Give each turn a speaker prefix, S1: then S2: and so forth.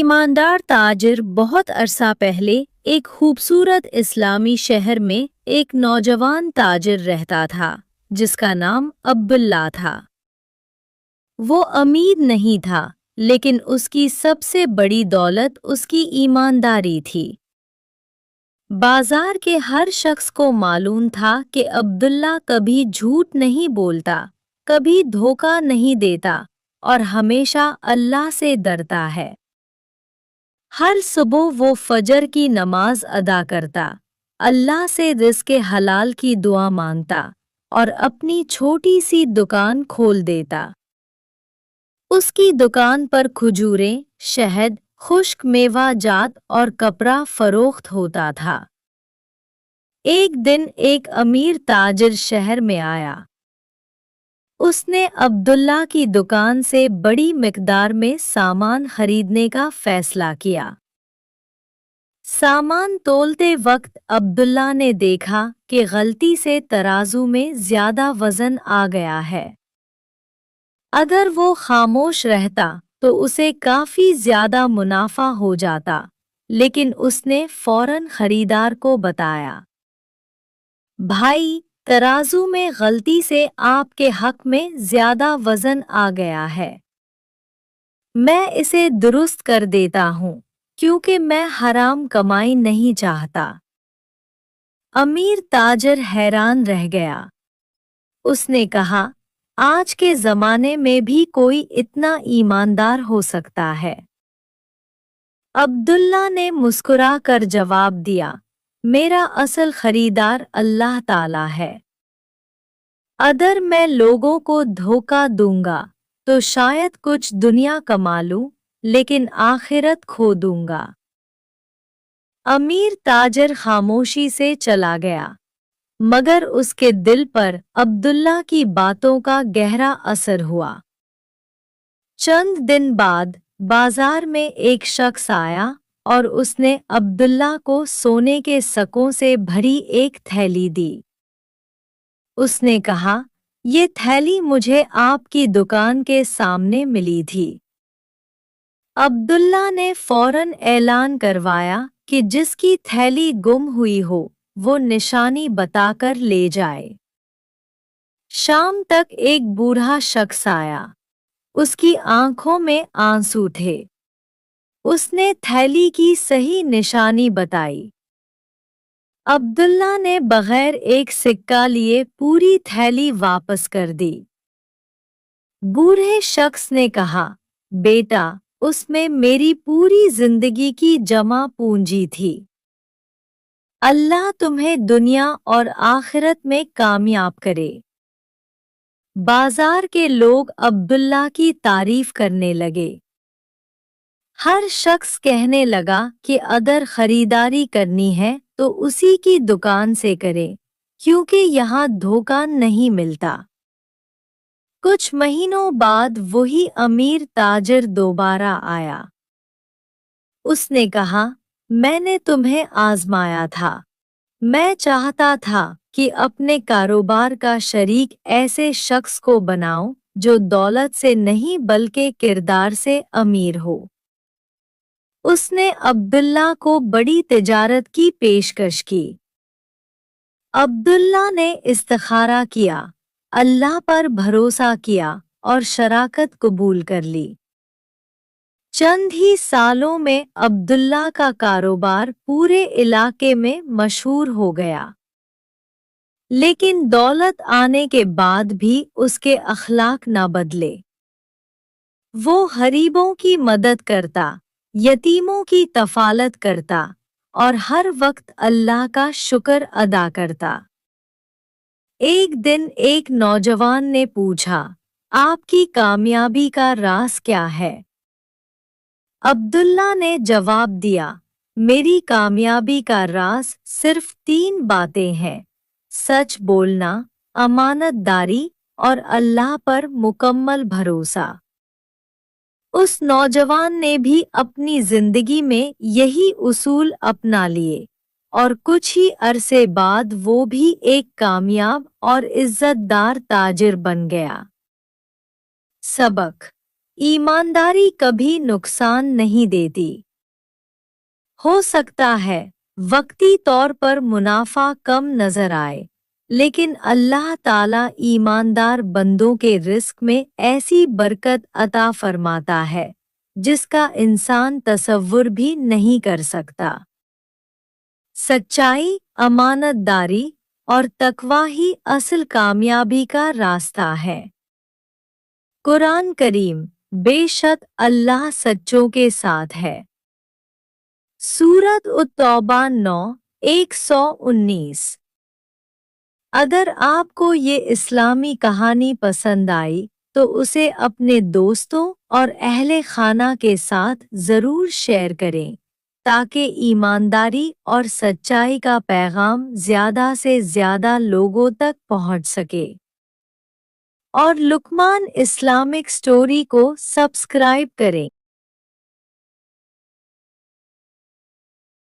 S1: ईमानदार ताजिर बहुत अरसा पहले एक खूबसूरत इस्लामी शहर में एक नौजवान ताजिर रहता था जिसका नाम अब्दुल्ला था। वो अमीर नहीं था, लेकिन उसकी सबसे बड़ी दौलत उसकी ईमानदारी थी। बाजार के हर शख्स को मालूम था कि अब्दुल्ला कभी झूठ नहीं बोलता, कभी धोखा नहीं देता और हमेशा अल्लाह से डरता है। हर सुबह वो फजर की नमाज अदा करता, अल्लाह से रिज़्क़ हलाल की दुआ मांगता और अपनी छोटी सी दुकान खोल देता। उसकी दुकान पर खजूरें, शहद, खुश्क मेवा जात और कपड़ा फरोख्त होता था। एक दिन एक अमीर ताजिर शहर में आया। उसने अब्दुल्ला की दुकान से बड़ी मिकदार में सामान खरीदने का फैसला किया। सामान तोलते वक्त अब्दुल्ला ने देखा कि गलती से तराजू में ज्यादा वजन आ गया है। अगर वो खामोश रहता तो उसे काफी ज्यादा मुनाफा हो जाता, लेकिन उसने फौरन खरीदार को बताया, भाई, तराजू में गलती से आपके हक में ज्यादा वजन आ गया है। मैं इसे दुरुस्त कर देता हूँ, क्योंकि मैं हराम कमाई नहीं चाहता। अमीर ताजिर हैरान रह गया। उसने कहा, आज के जमाने में भी कोई इतना ईमानदार हो सकता है? अब्दुल्ला ने मुस्कुरा कर जवाब दिया, मेरा असल खरीदार अल्लाह ताला है। अगर मैं लोगों को धोखा दूंगा तो शायद कुछ दुनिया कमा लूं, लेकिन आखिरत खो दूंगा। अमीर ताजिर खामोशी से चला गया, मगर उसके दिल पर अब्दुल्ला की बातों का गहरा असर हुआ। चंद दिन बाद बाजार में एक शख्स आया और उसने अब्दुल्ला को सोने के सकों से भरी एक थैली दी। उसने कहा, ये थैली मुझे आपकी दुकान के सामने मिली थी। अब्दुल्ला ने फौरन ऐलान करवाया कि जिसकी थैली गुम हुई हो वो निशानी बताकर ले जाए। शाम तक एक बूढ़ा शख्स आया। उसकी आंखों में आंसू थे। उसने थैली की सही निशानी बताई। अब्दुल्ला ने बगैर एक सिक्का लिए पूरी थैली वापस कर दी। बूढ़े शख्स ने कहा, बेटा, उसमें मेरी पूरी जिंदगी की जमा पूंजी थी। अल्लाह तुम्हें दुनिया और आखिरत में कामयाब करे। बाजार के लोग अब्दुल्ला की तारीफ करने लगे। हर शख्स कहने लगा कि अगर खरीदारी करनी है तो उसी की दुकान से करे, क्योंकि यहाँ धोखा नहीं मिलता। कुछ महीनों बाद वही अमीर ताजिर दोबारा आया। उसने कहा, मैंने तुम्हें आजमाया था। मैं चाहता था कि अपने कारोबार का शरीक ऐसे शख्स को बनाऊं जो दौलत से नहीं बल्कि किरदार से अमीर हो। उसने अब्दुल्ला को बड़ी तिजारत की पेशकश की। अब्दुल्ला ने इस्तिखारा किया, अल्लाह पर भरोसा किया और शराकत कबूल कर ली। चंद ही सालों में अब्दुल्ला का कारोबार पूरे इलाके में मशहूर हो गया। लेकिन दौलत आने के बाद भी उसके अखलाक न बदले। वो गरीबों की मदद करता, यतीमों की तफालत करता और हर वक्त अल्लाह का शुक्र अदा करता। एक दिन एक नौजवान ने पूछा, आपकी कामयाबी का राज क्या है? अब्दुल्ला ने जवाब दिया, मेरी कामयाबी का राज सिर्फ 3 बातें हैं: सच बोलना, अमानतदारी और अल्लाह पर मुकम्मल भरोसा। उस नौजवान ने भी अपनी जिंदगी में यही उसूल अपना लिए और कुछ ही अरसे बाद वो भी एक कामयाब और इज्जतदार ताजिर बन गया। सबक: ईमानदारी कभी नुकसान नहीं देती। हो सकता है वक्ती तौर पर मुनाफा कम नजर आए, लेकिन अल्लाह ताला ईमानदार बंदों के रिस्क में ऐसी बरकत अता फरमाता है जिसका इंसान तसव्वुर भी नहीं कर सकता। सच्चाई, अमानतदारी और तकवा ही असल कामयाबी का रास्ता है। कुरान करीम, बेशक अल्लाह सच्चों के साथ है। सूरत उत-तौबा 9:119। अगर आपको ये इस्लामी कहानी पसंद आई तो उसे अपने दोस्तों और अहले खाना के साथ ज़रूर शेयर करें ताकि ईमानदारी और सच्चाई का पैगाम ज़्यादा से ज़्यादा लोगों तक पहुंच सके। और लुकमान इस्लामिक स्टोरी को सब्सक्राइब करें।